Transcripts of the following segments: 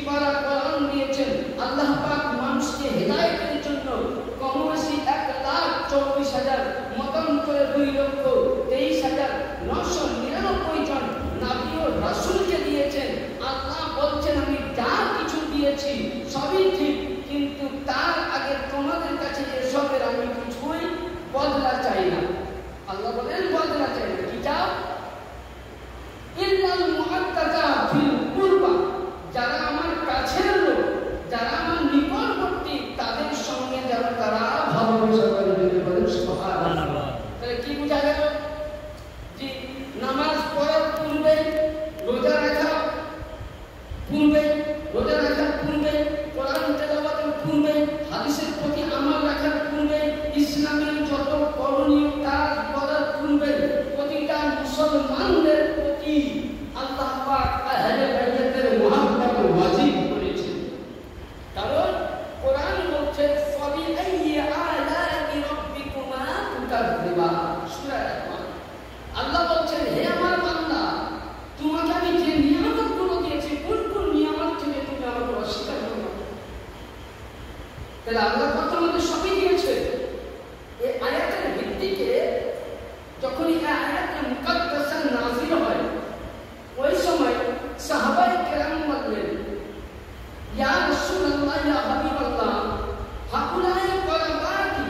পারা কোরআন দিয়েছেন। আল্লাহ পাক মানুষকে হেদায়েতের জন্য কম 50,000 মতান্তরে 2,23,999 জন নবী ও রাসূলকে দিয়েছেন। আল্লাহ বলছেন আমি যা কিছু দিয়েছি সবই ঠিক, কিন্তু তার আগে তোমাদের কাছে এসবের আমি কিছুই বদলা চাই না। আল্লাহ বলেন বদলা চাই না। কি চাও? ইল্লাল মুআত্তাকা ফিল কুরবা, যারা আমার কাছের লোক, যারা আমার নিকটবর্তী, তাদের সঙ্গে যারা তারা ভালোবাসা করে দিতে পারেন। সুবহানাল্লাহ। তাহলে কি বোঝা গেল? যে নামাজ পড়ার পূর্বে, রোজা রাখার পূর্বে, কোরআন তেলাওয়াতের পূর্বে, হাদিসের প্রতি আমল রাখার পূর্বে, ইসলামের যত করণীয় কাজ করার পূর্বে প্রতিটা মুসলমানদের প্রতি আল্লাহ পাক আহলে বাইতের মুহাব্বত ওয়াজিব করেছেন। কারণ কোরআন বলছে ফাবিআইয়ি আলা'i রাব্বিকুমা তুকাযযিবান, সূরা আল-ইমরান। আল্লাহ বলছেন হে আমার বান্দা, তোমাকে আমি যে নিয়ামতগুলো দিয়েছি, কোন কোন নিয়ামত থেকে তুমি আমাকে অস্বীকার করো? তাহলে আল্লাহ পাক আমাদের সবই দিয়েছে। এই আয়াতের ভিত্তিতে যখন এই আয়াতে মুকাদ্দাসা নাযিল হয়, ওই সময় সাহাবায়ে কেরাম বললেন ইয়া রাসূলুল্লাহ ইয়া হাবিবাল্লাহ হাকুলাই করাবাতি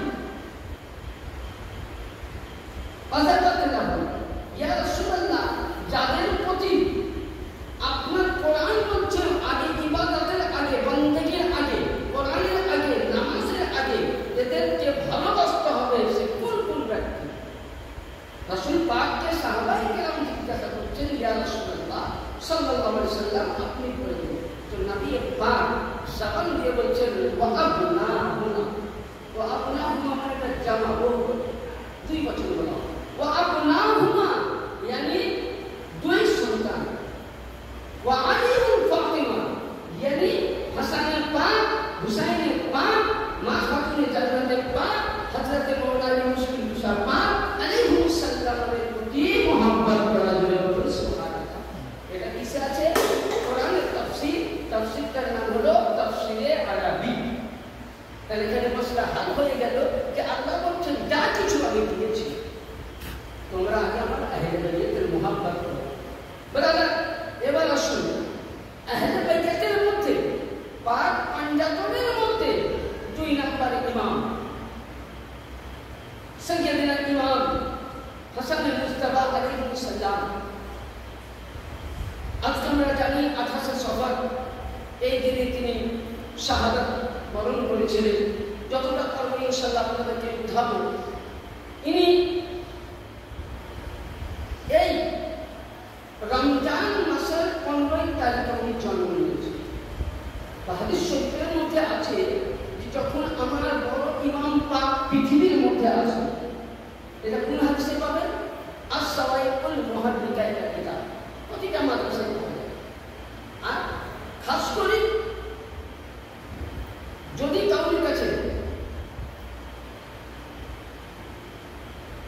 আযাবাতুল্লাহ, ইয়া রাসূলুল্লাহ যাদের প্রতি আপনার কোরআন বলছে আগে ইবাদতের আগে, বন্দেগীর আগে, কোরআনের আগে, নামাজের আগে এদেরকে ভালোবাসতে হবে, সে কোন কোন ব্যক্তি? রাসূল পাককে সাহাবায়ে কেরাম জিজ্ঞাসা করছেন ইয়া রাসূলুল্লাহ সাল্লাল্লাহু আলাইহি ওয়াসাল্লাম আপনি বলে দিন। তো নবী পাক জবান দিয়ে বলছেন ওয়া আবনাহুমা মানে জামা, দুই বছর বলা, ওয়া আবনাহুমা মানে দুই সন্তান, ওয়া আলিউল ফাতিমা মানে হাসানের পাক, হুসাইনের পাক, মা খাতুনে জান্নাতের পাক, হযরত মাওলানা মুশকিল কুশা পাক আলাইহিস সালামের প্রতি মুহাব্বত করা জন্য বলুন সুবহানাল্লাহ। এটা কিসে আছে? কোরআনের তাফসীর, তাফসীরটার নাম হলো তাফসীরে আরবি। তাহলে এখানে মশলা হাল হয়ে গেল যে আল্লাহ বলছেন যা কিছু আমি দিয়েছি তোমরা আগে আমার আহলে বাইতের মুহাব্বত করো। ব্রাদার, এবার আসুন আহলে বাইতের মধ্যে পাক পাঞ্জাতনের মধ্যে 2 নম্বরে ইমাম সাইয়্যিদুনা ইমাম হাসান মুস্তাফা আলাইহিস সালাম। আজকে আমরা জানি 28শে সফর এই দিনে তিনি শাহাদাত বরণ করেছিলেন। যতটা পারবো ইনশাআল্লাহ আপনাদেরকে উঠাবো। ইনি এই রমজান মাসের 15 তারিখে উনি জন্ম নিয়েছেন। হাদিস শরীফের মধ্যে আছে যে যখন আমার বড় ইমাম পাক পৃথিবীর মধ্যে আছে, এটা কোন হাদিসে পাবেন? আস-সাওয়াইকুল মুহাদ্দিকা, এটা কিতাব প্রতিটা মাদ্রাসায় পাবেন। আর খাস করে যদি কাউর কাছে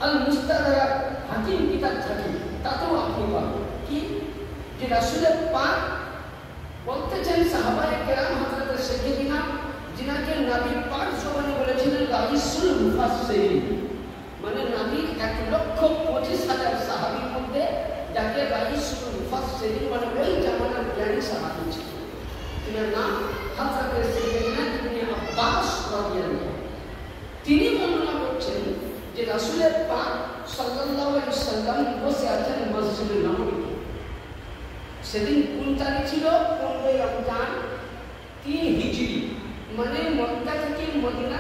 আল মুস্তাদরাক হাকিম কিতাব থাকে তাতেও আপনি পাবেন কি যে রাসূলের পাক বলতেছেন সাহাবায়ে কেরাম হযরত সাইয়্যিদিনা যিনাকে নবী পাক জবানে বলেছিলেন রাইসুল মুফাসসিরিন, মানে নবী 1,25,000 সাহাবীর মধ্যে যাকে রাইসুল মুফাসসিরিন মানে ওই জামানার জ্ঞানী সাহাবী ছিল, তিনার নাম হযরত সাইয়্যিদিনা ইবনে আব্বাস রাদিয়াল্লাহু। তিনি বর্ণনা করছেন যে রাসূলের পাক সাল্লাল্লাহু আলাইহি ওয়াসাল্লাম বসে আছেন মসজিদে নববীতে। সেদিন কোন তারিখ ছিল? 15 রমজান 3 হিজরি, মানে মক্কা থেকে মদিনা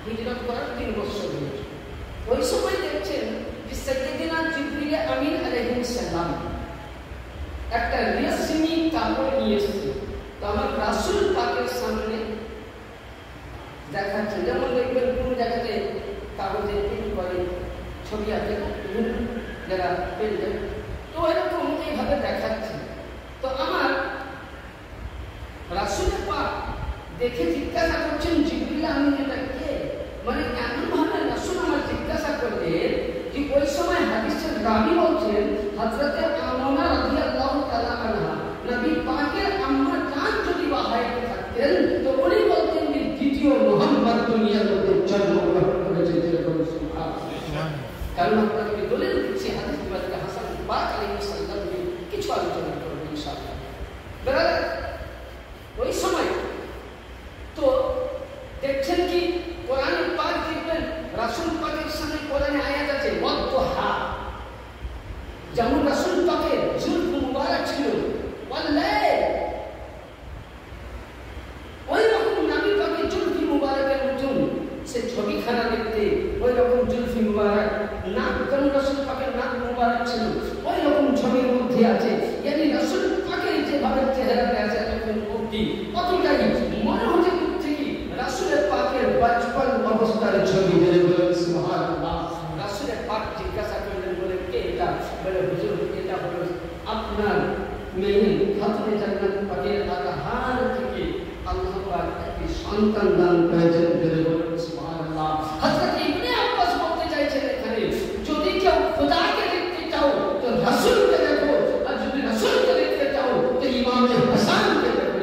হিজরত করার 3 বছর হয়েছে। ওই সময় দেখছেন যে সাইয়্যিদিনা জিবরিল আমিন আলাইহিস সালাম একটা রেশমি কাপড় নিয়ে এসেছে। তো আমার রাসূল পাকের সামনে দেখাচ্ছে, যেমন দেখবেন কোন জায়গাতে কাগজে প্রিন্ট করে ছবি আঁকে যারা পেন দেয়, তো এরকম এইভাবে দেখাচ্ছে। তো আমার রাসূলের পাক দেখে জিজ্ঞাসা করছেন জিবরিল আমিন এটা কে? মানে এমন ভাবে রাসূল আমার জিজ্ঞাসা করলেন যে ওই সময় হাদিসের রাবী বলছেন হযরতে আমিনা রাদিয়াল্লাহু তাআলা আনহা নবী পাকের আম্মা জান যদি বাহাইতে থাকতেন তো উনি বলতেন যে দ্বিতীয় মুহাম্মদ দুনিয়ার মধ্যে জন্মগ্রহণ করেছেন। কারণ আপনাকে দলিল দিচ্ছি হাদিস বিবাদকে হাসান পাক আলাইহিস সালাম কিছু আলোচনা করব ইনশাআল্লাহ। ব্রাদার ওই সময় তো দেখছেন কি কোরআন পাক দেখবেন রাসূল পাকের সামনে কোরআনে আয়াত আছে ওয়াদুহা, যেমন রাসূল পাকের জুলফ মুবারক ছিল ওয়াল্লাইল, ওই রকম নবী পাকের জুলফ মুবারকের মতন সে ছবিখানা দেখতে ওই রকম জুলফ মুবারক, নাক যেমন রাসূল পাকের নাক মুবারক ছিল ওই রকম ছবির মধ্যে আছে। ইয়ানি রাসূল পাকের যেভাবে চেহারাতে আছে এতক্ষণ অবধি অতটাই মনে হচ্ছে থেকে রাসূলের পাকের বাচপন অবস্থার ছবি। সুবহানাল্লাহ। রাসূলের পাক জিজ্ঞাসা করলেন, বলে কে এটা? বলে হুজুর এটা হলো আপনার মেয়ে খাতুনে জান্নাত পাকের আদহার থেকে আল্লাহ পাক একটি সন্তান দান করেছেন। সুবহানাল্লাহ। হযরত ইবনে আব্বাস বলতে চাইছেন এখানে যদি কেউ খোদাকে দেখতে চাও তো রাসূলকে দেখো, আর যদি রাসূলকে দেখতে চাও তো ইমামে হাসানকে দেখো।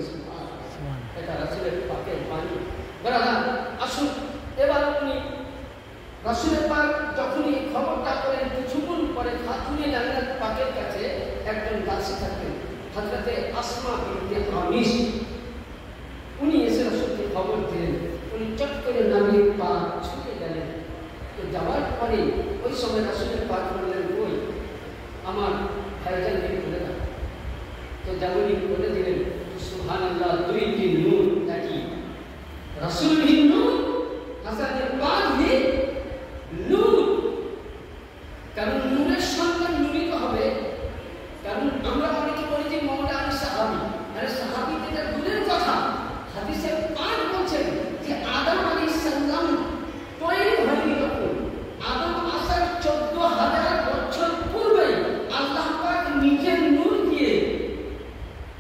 সুবহানাল্লাহ। এটা রাসূলের পাকের বাণী। ব্রাদার আসুন এবার উনি রাসূলের পাক যখনই খবরটা করেন কিছুক্ষণ পরে খাতুনে জান্নাত পাকের কাছে একজন দাসী থাকতেন হযরতে আসমা বিনতে আমিশ, উনি এসে রাসূলকে খবর দিলেন। উনি চট করে নবীর পাক ছুটে গেলেন। তো যাওয়ার পরে ওই সময় রাসূলের পাক বললেন, ওই আমার ভাইজানকে বলে দাও। তো যেমনই বলে দিলেন সুবহানাল্লাহ, দুইটি নূর একই, রাসূল হি নূর, হাসানের পাক হি নূর। কারণ নূরের সন্তান নূরই তো হবে। কারণ আমরা অনেকে বলি যে মওলা আলী সাহাবী, আরে সাহাবী এটা দূরের কথা, হাদিসে পাক বলছেন যে আদম আলাইহিস সালাম তৈরি হয়নি তখন, আদম আসার 14,000 বছর পূর্বে আল্লাহ পাক নিজের নূর দিয়ে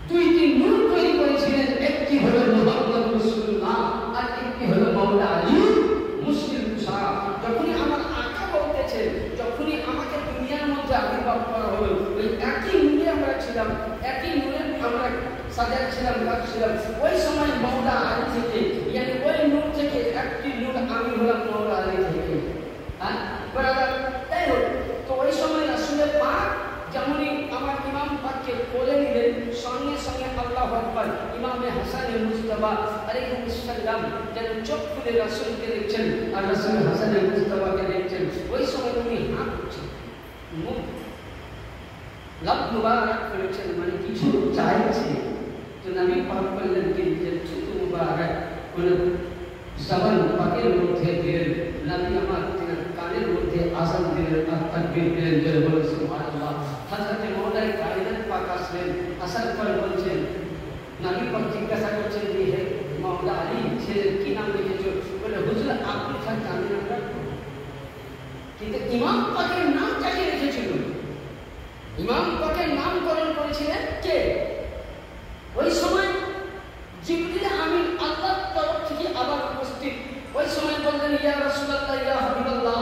দুইটি নূর তৈরি করেছিলেন। একটি হলো মুহাম্মদ রাসূলুল্লাহ আর একটি হলো মওলা আলী মুসলিম সাহেব। যখনই আমার আকা বলতেছেন, যখনই আমাকে দুনিয়ার মধ্যে আবির্ভাব করা হলো, ওই একই নূরে আমরা ছিলাম, একই নূরে আমরা সাজা ছিলাম, ছিলাম। ওই সময় মওলা আলী থেকে, ইয়ানি ওই নূর থেকে একটি নূর আমি হলাম মওলা আলী থেকে। হ্যাঁ ব্রাদার, তাই হোক। তো ওই সময় রাসূলের পাক যেমনই আমার ইমাম পাককে কোলে নিলেন, সঙ্গে সঙ্গে আল্লাহু আকবার, ইমামে হাসানে মুজতবা আলাইহিস সালাম যেন চোখ খুলে রাসূলকে দেখছেন আর রাসূল হাসানে মুজতবাকে দেখছেন। ওই সময় উনি হাত উঠছেন, মুখ লাভ মুবারক করেছেন, মানে কিছু চাইছে। তো নবী পাক বললেন কি যে থুতু মুবারক কোন জবান পাকের মধ্যে দিলেন, নবী আমার কানের মধ্যে আযান দিলেন আর তাকবীর দিলেন, জোরে বলুন সুবহানাল্লাহ। হযরত মওলা কায়নাত পাক আসলেন, আসার পর বলছেন, নবী পাক জিজ্ঞাসা করছেন যে হে মওলা আলী ছেলের কি নাম লিখেছো? বলে হুজুর আপনি থাকতে আমি নাম রাখবো। কিন্তু ইমাম পাকের নাম কাকে রেখেছিল? ইমাম পাকের নামকরণ করেছিলেন কে? ওই সময় জিবরিল আমিন আল্লাহর তরফ থেকে আবার উপস্থিত। ওই সময় বললেন, ইয়া রাসূলুল্লাহ, ইয়া হাবিবাল্লাহ,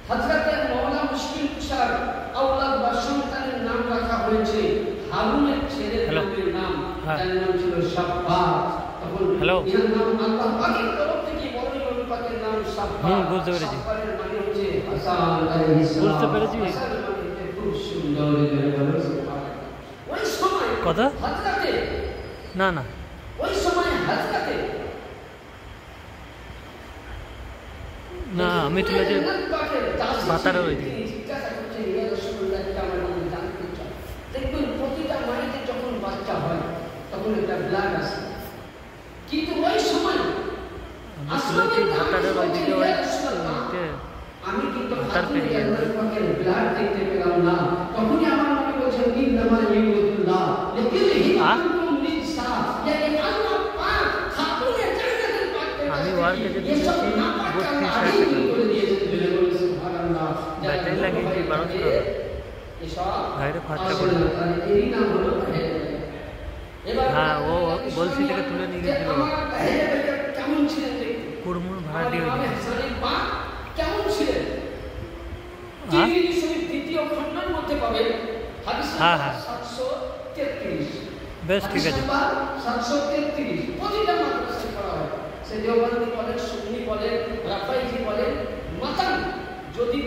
হযরত মওলা মুশকিল কুশার আওলাদ বা সন্তানের নাম রাখা হয়েছে হারুনের ছেলের নাম, যার নাম ছিল শাব্বাস। তখন এর নাম আল্লাহ পাকের তরফ থেকে বললেন, নবী পাকের নাম শাব্বাস। বুঝতে পেরেছি, মানে হচ্ছে হাসান আলাইহিস সালাম। বুঝতে পেরেছি, খুব সুন্দর। ওই সময় কথা হযরতে না না ওই সময় হযরতে না আমি তুলে যে মাতার ওই জিজ্ঞাসা করছে, ইয়া রাসূলুল্লাহ আমার নাম জানতে চাই। দেখুন প্রতিটা মায়ের যখন বাচ্চা হয় তখন একটা ব্লাড আসে, কিন্তু ওই সময় আসলে মাতার ওই দিকে ওই আমি কিন্তু মাতার পেরিয়ে ব্লাড দেখতে পেলাম না। তখনই আমার নবী বলেছেন, ইন্নামা ইউদুল্লাহ লিকিলহি আনতুম নিসা, ইয়ানি আল্লাহ পাক খাতুনে জান্নাতের পাক আমি ওয়ার্কে যে দিয়েছি 32 সুবহানাল্লাহ। ব্যাটারি লাগিয়েছি 1200 টাকা, ভাইরে খরচা করে। হ্যাঁ ও বলছি থেকে তুলে নিয়ে গেছিল, কেমন ছিলেন কুড়মুড় ভাড়া দিয়ে কেমন ছিলেন? দ্বিতীয় খণ্ডের মধ্যে পাবেন হাদিস নাম্বার 733। বেশ ঠিক আছে, 733 প্রতিটা মাদ্রাসায় পড়া হয়। সে দেওবন্দি বলেন, সুন্নি বলেন, রাফাইজি বলেন, মাতান যদি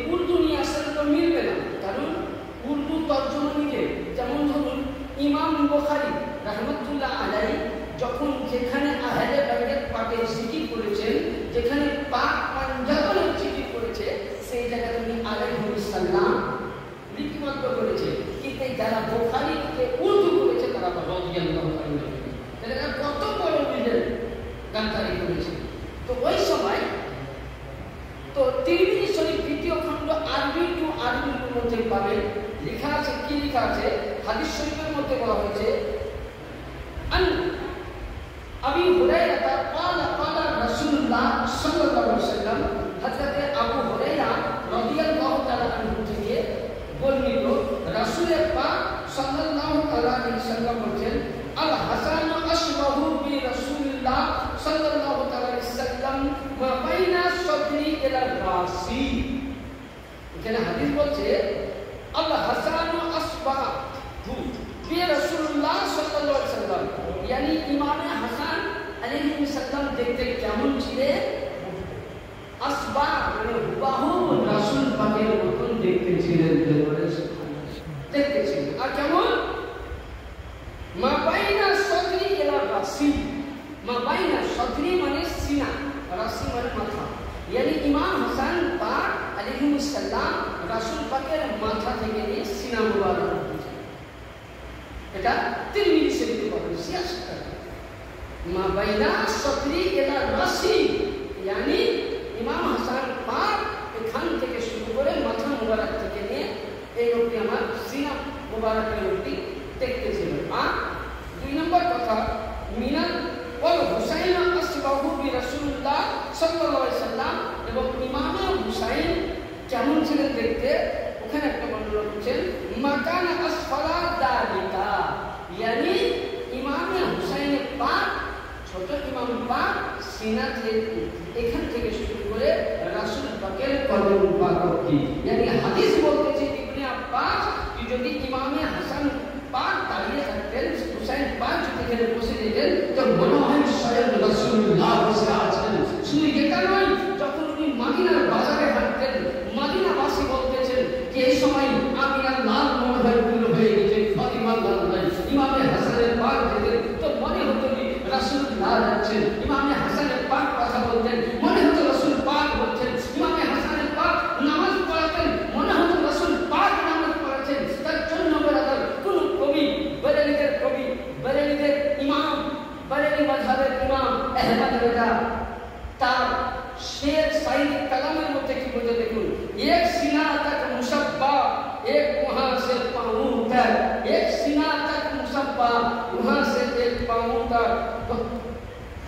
ইমাম বুখারী রাহমাতুল্লাহ আলাইহি যখন যেখানে আহলে বাইতের পাকের জিকির করেছেন, যেখানে পাক পাঞ্জাবের জিকির করেছে, সেই জায়গায় তিনি আলাইহিস সালাম লিপিবদ্ধ করেছে। কিন্তু যারা বুখারীকে উর্দু করেছে তারা রাদিয়াল্লাহু আনহু, তারা কত বড় বিজয় গান্ধারী করেছে। তো ওই সময় তো তিরমিজি শরীফ দ্বিতীয় খণ্ড আরবি টু আরবির মধ্যে পাবেন, লেখা আছে, কি লেখা আছে? হাদিস শরীফের মধ্যে বলা হয়েছে আন আবি হুরায়রা ক্বালা ক্বালা রাসূলুল্লাহ সাল্লাল্লাহু আলাইহি ওয়াসাল্লাম, হযরত আবু হুরায়রা রাদিয়াল্লাহু তাআলা আনহু থেকে বর্ণিত, রাসূল পাক সাল্লাল্লাহু আলাইহি ওয়াসাল্লাম বলেন, আল হাসান আশবাহু বি রাসূলিল্লাহ সাল্লাল্লাহু আলাইহি ওয়াসাল্লাম মা বাইনা সাদরি ইলা রাসি। এখানে হাদিস বলছে আল হাসান আশবাহু বি রাসূলিল্লাহ সাল্লাল্লাহু আলাইহি ওয়াসাল্লাম, यानी ইমাম হাসান আলাইহিস সালাম দেখতে কেমন ছিলেন? আসবা মানে হুবাহু রাসূল পাকের মতন দেখতে ছিলেন, দেখতে ছিলেন। আর কেমন? মা বাইনা সাদরি ইলা রাসি, মা বাইনা সাদরি মানে সিনা, রাসি মানে মাথা, यानी ইমাম হাসান পাক আলাইহিস সালাম রাসূল পাকের মাথা থেকে নিয়ে সিনা মুবারক, এটা তিরমিজি শরীফে পাওয়া যায়। মা বাইনা সাদরি ইলা রাসি, यानी ইমাম হাসান পাক এখান থেকে শুরু করে মাথা মুবারক থেকে নিয়ে এই অবধি আমার সিনা মুবারকের অবধি দেখতেছিল। আর দুই নম্বর কথা, মিনাল ওয়াল হুসাইন আসবাহু বি রাসূলুল্লাহ সাল্লাল্লাহু আলাইহি ওয়াসাল্লাম, এবং ইমাম হুসাইন কেমন ছিলেন দেখতে, ওখানে একটা বর্ণনা করছেন মাকানা আসফালা দালিকা, यानी ইমাম হুসাইন পাক, ছোট ইমাম পাক সিনা থেকে এখান থেকে শুরু করে রাসূল পাকের কদম পাক অবধি, यानी হাদিস বলতেছে ইবনে আব্বাস কি যদি ইমাম হাসান পাক দাঁড়িয়ে থাকতেন, হুসাইন পাক যদি এখানে বসে যেতেন, তো মনে হয় স্বয়ং রাসূলুল্লাহ বসে আছেন। শুধু এটা নয়, যখন উনি মদিনার বাজারে হাঁটতেন, মদিনাবাসী বলতেছেন যে এই সময় আমিনার লাল মনে হয় পূর্ণ হয়ে গেছে, ফাতিমার লাল নাই, ইমাম হাসানের পাক যেতেন তো মনে হতো কি রাসূলুল্লাহ যাচ্ছেন, ইমাম হাসানের পাক কথা বলতেন মনে হতো রাসূল পাক বলছেন, ইমাম হাসানের পাক নামাজ পড়াতেন মনে হতো রাসূল পাক নামাজ পড়াচ্ছেন। তার জন্য বরাবর কোন কবি, বরেলিদের ইমাম, বরেলি মাযহাবের ইমাম আহমদ রেজা তার শের শায়রি কালামের মধ্যে কি বলতে দেখুন, এক সিনা তক মুশাব্বা এক वहां से पाऊं तक, एक सीना तक मुशब्बा वहां से एक पाऊं तक,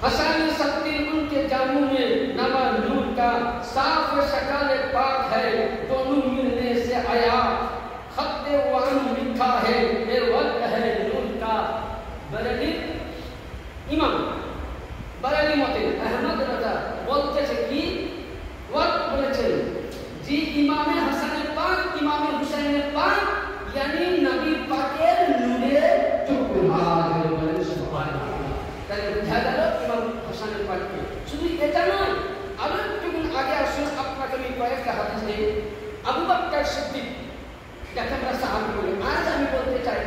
हसन शक्ति उनके जामों में नमा नूर का, साफ शक्ल पाक है दोनों मिलने से आया, खत वान लिखा है ये वर्क है नूर का। बरेली इमाम बरेली मते अहमद रजा বলতেছে কি ওয়ার্ক বলেছেন জি ইমামে হাসানের পাক, ইমামে হুসাইনের পাক, यानी নবী পাকের নূরে টুকরা বলেন সুবহানাল্লাহ। তাহলে বুঝা গেল ইমাম হাসানের পাককে। শুধু এটা নয়, আরো একটু আগে আসুন, আপনাকে আমি কয়েকটা হাদিস দেই। আবু বকর সিদ্দিক যাকে আমরা সাহাবী বলি, আজ আমি বলতে চাই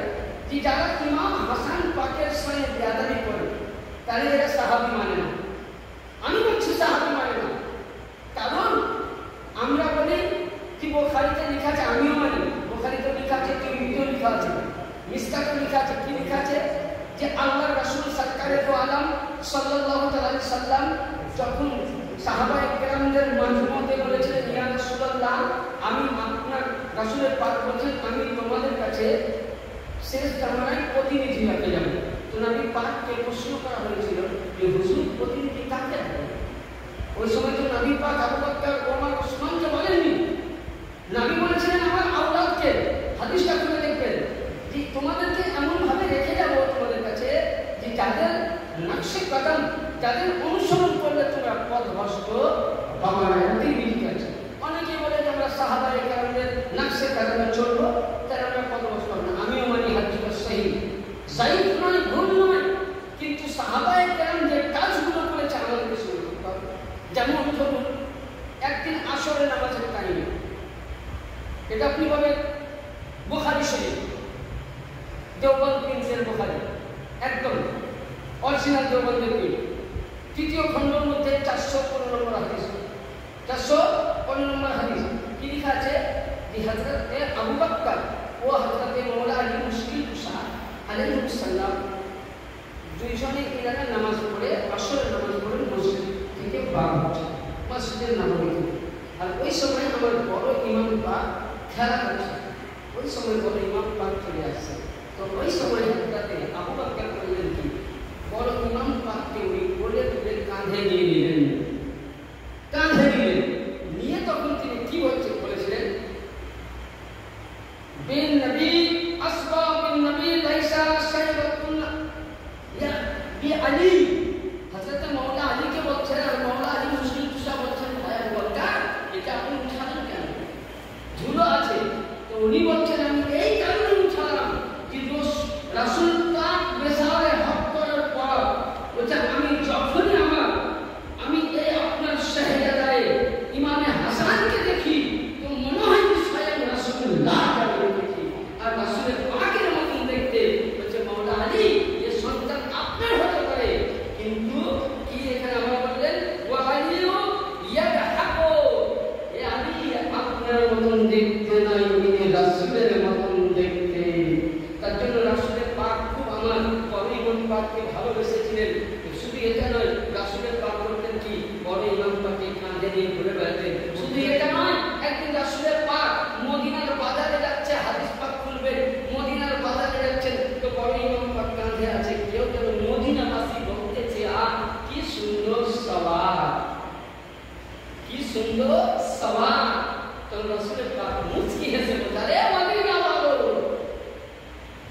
যে যারা ইমাম হাসান পাকের সঙ্গে বেয়াদবি করে তারা এরা সাহাবী মানে না। আমি বলছি সাহাবী মানে না, কারণ আমরা বলি কি বুখারীতে লেখা আছে, আমিও মানি বুখারীতে লেখা আছে, তিরমিজিতে লেখা আছে, মিশকাতে লেখা আছে, কি লেখা আছে যে আল্লাহর রাসূল সরকারে দো আলম সাল্লাল্লাহু আলাইহি ওয়াসাল্লাম যখন সাহাবায়ে কেরামদের মজমুতে বলেছিলেন ইয়া রাসূলুল্লাহ, আমি আপনার রাসূলের পাক বলেছেন আমি তোমাদের কাছে শেষ জামানায় প্রতিনিধি হতে যাব। তো নবী পাককে প্রশ্ন করা হয়েছিল যে হুজুর প্রতিনিধি কাকে হবে? ওই সময় তো নবী পাক আবু বকর, ওমর, ওসমানকে বলেননি, নবী বলেছিলেন আমার আওলাদকে। হাদিসটা খুলে দেখবেন যে তোমাদেরকে এমন ভাবে রেখে যাব তোমাদের কাছে যে যাদের নকশে কদম, যাদের অনুসরণ করলে তোমরা পথভ্রষ্ট হবে না। তিরমিজি আছে, অনেকে বলে যে আমরা সাহাবায়ে কেরামদের নকশে কদমে চলবো তাহলে আমরা পথভ্রষ্ট হবে না। আমিও মানি হাদিসটা সহিহ, সাহিহ নয়, ভুল নয়, কিন্তু সাহাবায়ে কেরাম যে কাজগুলো করেছে আমাদেরকে শুনে করতে হবে। যেমন ধরুন একদিন আসরের নামাজের টাইমে, এটা আপনি বলেন বুখারী শরীফ দেওবন্দ প্রিন্সের বুখারী, একদম অরিজিনাল দেওবন্দের প্রিন্ট, তৃতীয় খণ্ডের মধ্যে 415 নম্বর হাদিস, 415 নম্বর হাদিস কি লেখা আছে? যে হযরতে আবু বকর ও হযরতে মাওলা আলী মুশকিল কুশা আলাইহিস সালাম দুইজনে ইরানে নামাজ পড়ে, আসরের নামাজ পড়ে মসজিদ থেকে বার হচ্ছে, মসজিদের নববীতে। আর ওই সময় আমার বড় ইমাম পাক খেলা করছে, ওই সময় বড় ইমাম পাক চলে আসছে। তো ওই সময় হযরতে আবু বকর বললেন কি, বড় ইমাম পাককে উনি কোলে তুলে কাঁধে নিয়ে নিলেন, কাঁধে নিলেন, নিয়ে তখন তিনি কি বলেছিলেন? বিন নবী আসবা বিন নবী লাইসা শাইবাতুন ইয়া বি আলী, হযরতে মাওলা আলীকে বলছেন, আর মাওলা আলী মুশকিল কুশা বলছেন, ভাই আবু বকর এটা আপনি উঠালেন কেন? ধুলো আছে। তো উনি বলছেন আমি এই কারণে উঠালাম যে রাসূল পাক বেসারে হক করার পর বলছেন আমি যখনই আমি এই আপনার শাহজাদায়ে ইমামে হাসানকে দেখি তো মনে হয় যে স্বয়ং রাসূলুল্লাহ দেখি, আর রাসূলের পাকের মতন দেখতে। বলছে মাওলা আলী এই সন্তান আপনার হতে পারে, কিন্তু কি এখানে আমরা বললেন ওয়া আলীও ইয়াদহাকু, এ আলী আপনার মতন দেখতে নয়, ইনি রাসূলের মতন দেখতে। তার জন্য রাসূলের পাক খুব আমার বড় ইমাম পাককে ভালোবেসেছিলেন। শুধু এটা নয়, রাসূলের পাক বলতেন কি বড় ইমাম পাককে কাঁধে নিয়ে ঘুরে বেড়াতেন। শুধু এটা নয়, একদিন রাসূলের পাক মদিনার বাজারে যাচ্ছে, হাদিস পাক খুলবেন, মদিনার বাজারে যাচ্ছেন, তো বড় ইমাম পাক কাঁধে আছে। কেউ যেন মদিনাবাসী বলতেছে কি সুন্দর সওয়ার, কি সুন্দর সওয়ার। তো রাসূলের পাক মুচকি হেসে বললেন, আরে মদিনা বাবু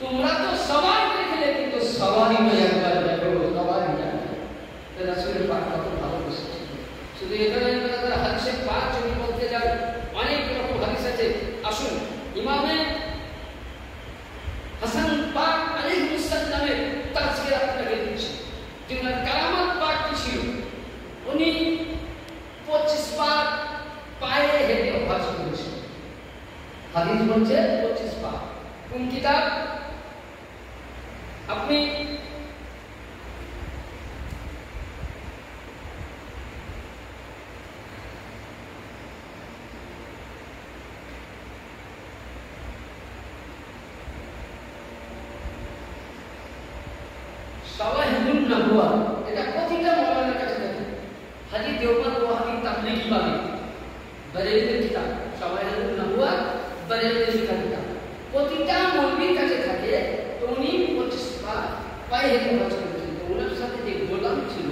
তোমরা তো সওয়ার দেখলে, কিন্তু সওয়ারি তো একবার দেখো, সওয়ারি জানো। তো রাসূলের পাক কত ভালোবেসেছেন। শুধু এখানে আপনারা হাদিসে পাক যদি বলতে যান, অনেক রকম হাদিস আছে। আসুন ইমামে হাসান পাক আলাইহিস সালামের তাজকিরা আপনাকে দিচ্ছি, যে ওনার কারামাত পাক কি ছিল। উনি 25 বার পায়ে হেঁটে অভ্যাস করেছেন। হাদিস বলছে 25 বার। কোন কিতাব? আপনি শাওয়াহিদুন নবুয়া, এটা প্রতিটা মাওলানার কাছে থাকে। হাজী দেওবন্দ ওয়াহাবী তাবলীগী বাগে বরেলভীর কিতাব শাওয়াহিদুন নবুয়া, বরেলভীর কিতাব, প্রতিটা মৌলবীর কাছে থাকে। তো উনি 25 বার পায়ে হেঁটে অভ্যাস করেছেন। তো ওনার সাথে যে গোলাম ছিল,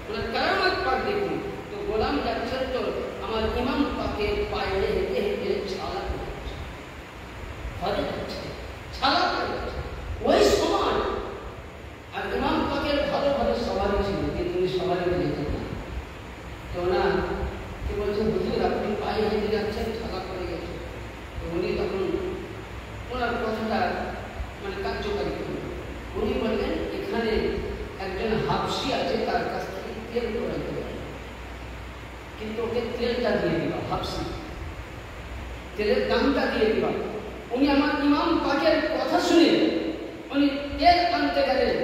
ওনার কারামাত পাক দেখুন। তো গোলাম যাচ্ছেন, তো আমার ইমাম পাকের পায়ে হেঁটে হেঁটে ছালা করে যাচ্ছে, ছালা করে যাচ্ছে। ওই সময় আর ইমাম পাকের ভালো ভালো সওয়ারি ছিল, কিন্তু উনি সওয়ারিতে যেতেন না। তো না কি বলছে, হুজুর আপনি পায়ে হেঁটে যাচ্ছেন, ছালা করে গেছেন। তো উনি তখন ওনার কথাটা মানে কার্যকারী করলেন। উনি বললেন এখানে একজন হাবশি আছে, তার কাছ থেকে তেল করাইতে পারে, কিন্তু ওকে তেলটা দিয়ে দিবা, হাবশি তেলের দামটা দিয়ে দিবা। উনি আমার ইমাম পাকের কথা শুনে উনি তেল আনতে গেলেন,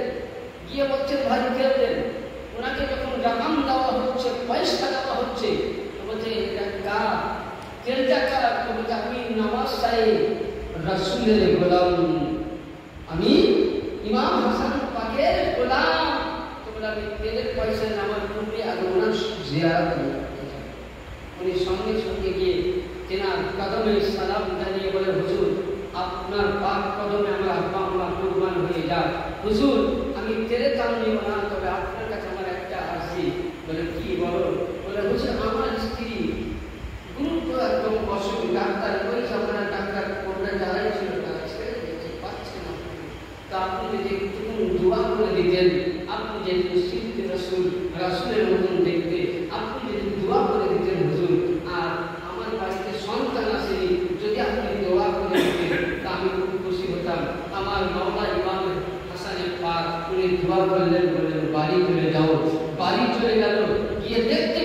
গিয়ে বলছেন ভাই তেল দেন। ওনাকে যখন রাকাম দেওয়া হচ্ছে, পয়সা দেওয়া হচ্ছে, তো বলছে তেলটা কার? তো বলছে আমি নওয়াজ সাহেব রাসূলের গোলাম, আমি ইমাম হাসান পাকের গোলাম। তো বলে আমি তেলের পয়সা নামার পূর্বে আগে ওনার জিয়ারত করতে চাই। উনি সঙ্গে সঙ্গে গিয়ে তেনার কদমে সালাম জানিয়ে বলে, হুজুর আপনার পাক কদমে আমার আব্বা আম্মা কুরবান হয়ে যায়। হুজুর আমি তেলের দাম নিব না, তবে আপনার কাছে আমার একটা আরজি। বলে কি বলো? বলে হুজুর আমার স্ত্রী গুরুত্ব একদম অসুখ, ডাক্তার ওই জামানার ডাক্তার কোনটা যারাই ছিল তারা ছেড়ে দিয়েছে, পাচ্ছে না। তা আপনি যদি একটু দোয়া করে দিতেন, আপনি যেহেতু সিদ্ধ রাসূল, রাসূলের মতন দেখতে, আপনি যদি দোয়া করে দিতেন হুজুর। আর আমার বাড়িতে সন্তান আসেনি, যদি আপনি দোয়া করে দিতেন তা আমি খুব খুশি হতাম। আমার মাওলা ইমাম হাসানের পাক উনি দোয়া করলেন, বললেন বাড়ি চলে যাও। বাড়ি চলে গেল, গিয়ে দেখতে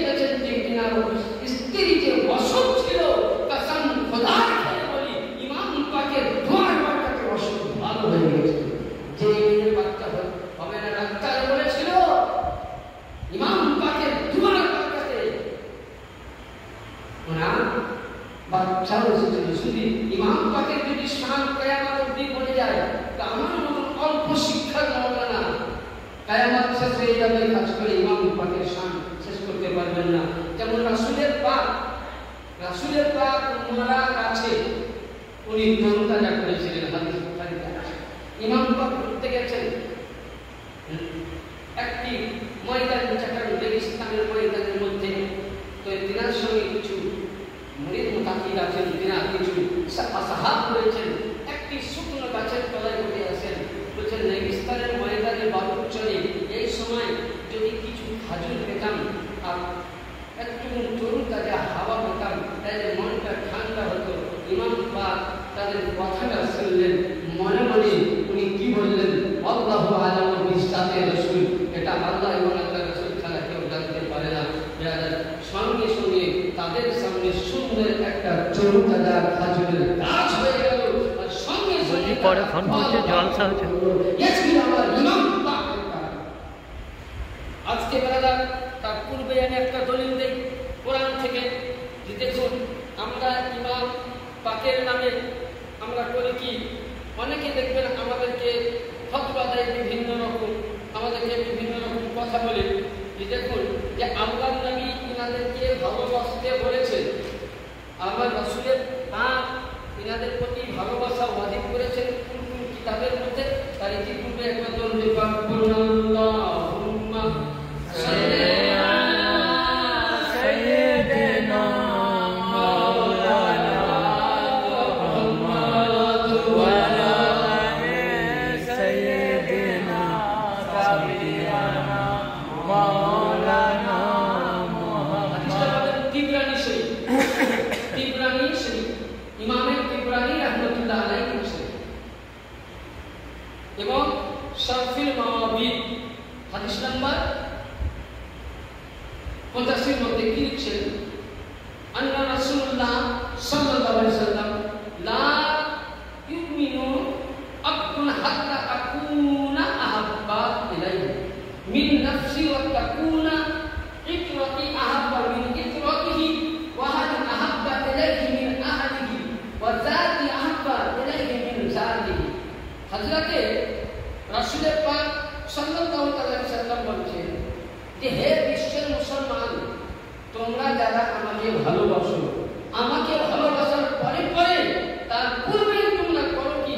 সাহস ছিল শুধু ইমাম পাকের যদি শান কিয়ামত অবধি বলে যায় তা আমার মতন অল্প শিক্ষার মাওলানা কিয়ামত শেষ হয়ে যাবে কাজ করে ইমাম পাকের শান শেষ করতে পারবেন না। যেমন রাসূলের পাক মারা কাছে উনি তরুতাজা করেছিলেন হাদিস বুখারীতে আছে। ইমাম পাক ঘুরতে গেছেন একটি ময়দান চাকার রেগিস্তানের ময়দানের মধ্যে, তো তিনার সঙ্গে কিছু মুরিদ মুতাকিদ আছেন, তিনা কিছু সাহাব করেছেন, একটি শুকনো গাছের তলায় বসে আছেন, বলছেন রেগিস্তানের ময়দানে বালুর চলে এই সময় যদি কিছু খাজুর পেতাম আর একটু তরুতাজা হাওয়া পেতাম তাহলে মনটা ঠান্ডা হতো। ইমাম পাক তাদের কথাটা শুনলেন, মনে মনে উনি কি বললেন, আল্লাহু আ'লামু বিশাতে রাসূল, এটা আল্লাহ এবং আল্লাহর রাসূল ছাড়া কেউ জানতে পারে না। সঙ্গে সঙ্গে তাদের সামনে সুন্দর একটা তরুতাজা খাজুরের গাছ হয়ে গেল, আর সঙ্গে সঙ্গে পরে ফোন করতে জলসা হচ্ছে। ইমাম পাক আজকে বেলা তার পূর্বে আমি একটা দলিল দেই কোরআন থেকে, যে দেখুন আমরা ইমাম পাকের নামে আমরা করি কি, অনেকে দেখবেন আমাদেরকে ফতোয়া দেয় বিভিন্ন রকম, আমাদেরকে বিভিন্ন রকম কথা বলে, যে দেখুন যে আল্লাহর নবী ইনাদেরকে ভালোবাসতে বলেছে, আমার রাসূলের পাক ইনাদের প্রতি ভালোবাসা ওয়াজিব করেছেন কোন কোন কিতাবের মধ্যে, তার ইতিপূর্বে একটা দলিল পাক বললাম, আল্লাহুম্মা সাল্লি এবং শারফিল মাওয়াবিদ হাদিস নাম্বার 85 মধ্যে কি লিখছেন, আন্না রাসূলুল্লাহ সাল্লাল্লাহু আলাইহি ওয়াসাল্লাম লা ইউমিনু আকুন হাত্তা আকুনা আহাব্বা ইলাইহি মিন নাফসি ওয়া তাকুনা ইকরাতি আহাব্বা মিন ইকরাতিহি ওয়া হাদা আহাব্বা ইলাইহি মিন আহলিহি ওয়া যাতি আহাব্বা ইলাইহি মিন যাতিহি। হযরতে রাসূলের পাক সাল্লাল্লাহু আলাইহি ওয়াসাল্লাম বলেছেন যে হে বিশ্বের মুসলমান, তোমরা যারা আমাকে ভালোবাসো, আমাকে ভালোবাসার পরে পরে তার পূর্বে তোমরা করো কি,